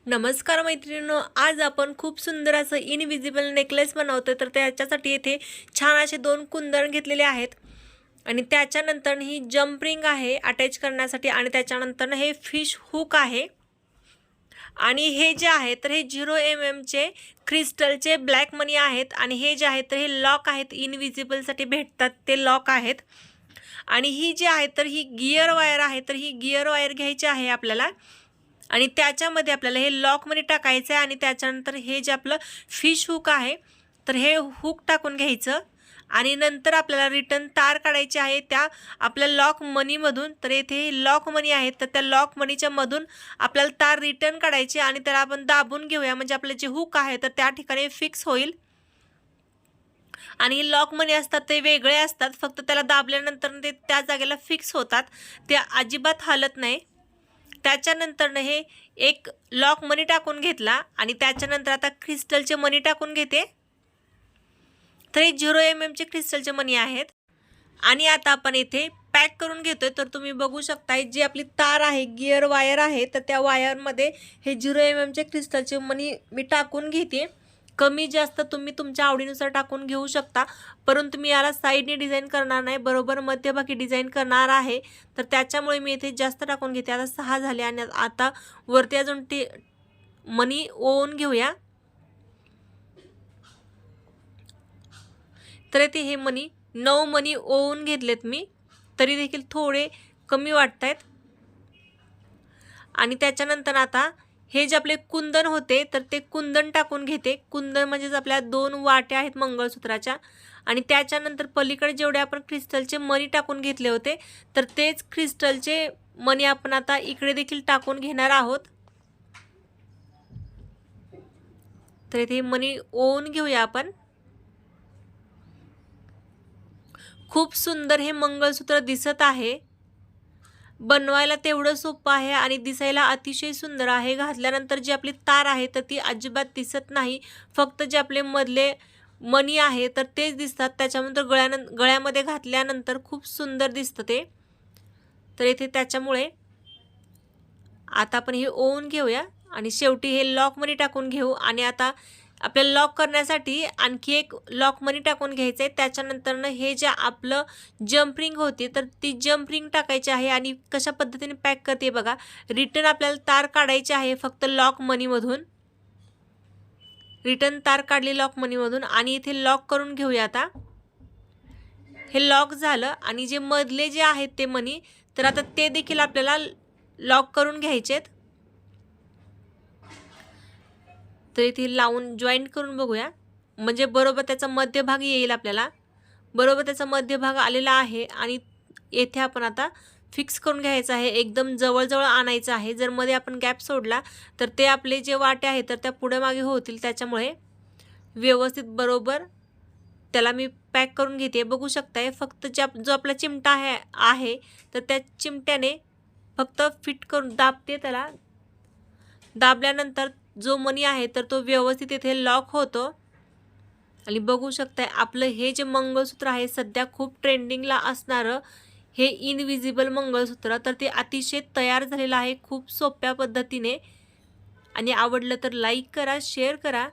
नमस्कार मैत्रिणींनो, आज आपण खूप सुंदर असं इनविजिबल नेकलेस बनवतोय. तर त्याच्यासाठी येथे छान असे 2 कुंदन घेतलेले आहेत आणि त्याच्यानंतर ही जंप रिंग आहे अटॅच करण्यासाठी आणि त्याच्यानंतर हे फिश हुक आहे आणि हे जे आहे तर हे 0 mm चे क्रिस्टलचे ब्लॅक मनी आहेत आणि हे जे आहे तर हे लॉक आहेत, इनविजिबलसाठी भेटतात ते लॉक आहेत. आणि ही जी आहे तर ही गिअर वायर आहे, तर ही गिअर वायर घ्यायची आहे आपल्याला आणि त्याच्यामध्ये आपल्याला हे लॉकमध्ये टाकायचं आहे आणि त्याच्यानंतर हे जे आपलं फिश हुक आहे तर हे हुक टाकून घ्यायचं आणि नंतर आपल्याला रिटर्न तार काढायची आहे त्या आपल्या लॉक मनीमधून. तर येथे लॉक मनी आहे तर त्या लॉक मनीच्या मधून आपल्याला तार रिटर्न काढायची आणि त्याला आपण दाबून घेऊया, म्हणजे आपले जे हुक आहे तर त्या ठिकाणी फिक्स होईल. आणि लॉक मनी असतात ते वेगळे असतात, फक्त त्याला दाबल्यानंतर ते त्या जागेला फिक्स होतात, ते अजिबात हलत नाही. त्याच्यानंतर हे एक लॉक मनी टाकून घेतला आणि त्याच्यानंतर आता क्रिस्टलचे मनी टाकून घेते. तर हे 0 mm चे क्रिस्टलचे मनी आहेत आणि आता आपण इथे पॅक करून घेतोय. तर तुम्ही बघू शकता जी आपली तार आहे, गिअर वायर आहे, तर त्या वायरमध्ये हे 0 mm चे क्रिस्टलचे मनी मी टाकून घेते. कमी जास्त तुम्ही तुमच्या आवडीनुसार टाकून घेऊ शकता, परंतु मी याला साईडने डिझाईन करणार नाही, बरोबर मध्यभागी डिझाईन करणार आहे. तर त्याच्यामुळे मी इथे जास्त टाकून घेते. आता 6 झाले आणि आता वरती अजून मनी ओवून घेऊया. तर इथे हे मनी 9 मनी ओवून घेतलेत मी, तरी देखील थोडे कमी वाटत आहेत. आणि त्याच्यानंतर आता हे जे आपले कुंदन होते तर ते कुंदन टाकून घेते. कुंदन म्हणजेच आपल्या 2 वाट्या आहेत मंगळसूत्राच्या आणि त्याच्यानंतर पलीकडे जेवढे आपण क्रिस्टलचे मनी टाकून घेतले होते तर तेच क्रिस्टलचे मनी आपण आता इकडे देखील टाकून घेणार आहोत. तर इथे मनी ओवून घेऊया आपण. खूप सुंदर हे मंगळसूत्र दिसत आहे, बनवायला तेवढं सोपं आहे आणि दिसायला अतिशय सुंदर आहे. घातल्यानंतर जी आपली तार आहे तर ती अजिबात दिसत नाही, फक्त जे आपले मधले मनी आहे तर तेच दिसतात. त्याच्यानंतर गळ्यामध्ये घातल्यानंतर खूप सुंदर दिसतं ते. तर इथे त्याच्यामुळे आता आपण हे ओवून घेऊया आणि शेवटी हे लॉक मनी टाकून घेऊ आणि आता आपल्याला लॉक करण्यासाठी आणखी एक लॉक मनी टाकून घ्यायचं आहे. त्याच्यानंतरनं हे जे आपलं जंप रिंग होती तर ती जंप रिंग टाकायची आहे आणि कशा पद्धतीने पॅक करते बघा. रिटर्न आपल्याला तार काढायची आहे फक्त लॉक मनीमधून. रिटर्न तार काढली लॉक मनीमधून आणि इथे लॉक करून घेऊया. आता हे लॉक झालं आणि जे मधले जे आहेत ते मनी तर आता ते देखील आपल्याला लॉक करून घ्यायचेत. तर इथे लावून जॉईंट करून बघूया, म्हणजे बरोबर त्याचा मध्यभाग येईल आपल्याला. बरोबर त्याचा मध्यभाग आलेला आहे आणि येथे आपण आता फिक्स करून घ्यायचं आहे, एकदम जवळजवळ आणायचं आहे. जर मध्ये आपण गॅप सोडला तर ते आपले जे वाटे आहेत तर त्या पुढे मागे होतील, त्याच्यामुळे व्यवस्थित बरोबर त्याला मी पॅक करून घेते. बघू शकताय फक्त जो आपला चिमटा आहे तर त्या चिमट्याने फक्त फिट करून दाबते. त्याला दाबल्यानंतर जो मनी आहे तर तो व्यवस्थित इथे लॉक होतो आणि बघू शकताय आपलं हे जे मंगळसूत्र आहे सध्या खूप ट्रेंडिंगला असणारं हे इनविजिबल मंगळसूत्र, तर ते अतिशय तयार झालेलं आहे खूप सोप्या पद्धतीने. आणि आवडलं तर लाईक करा, शेअर करा.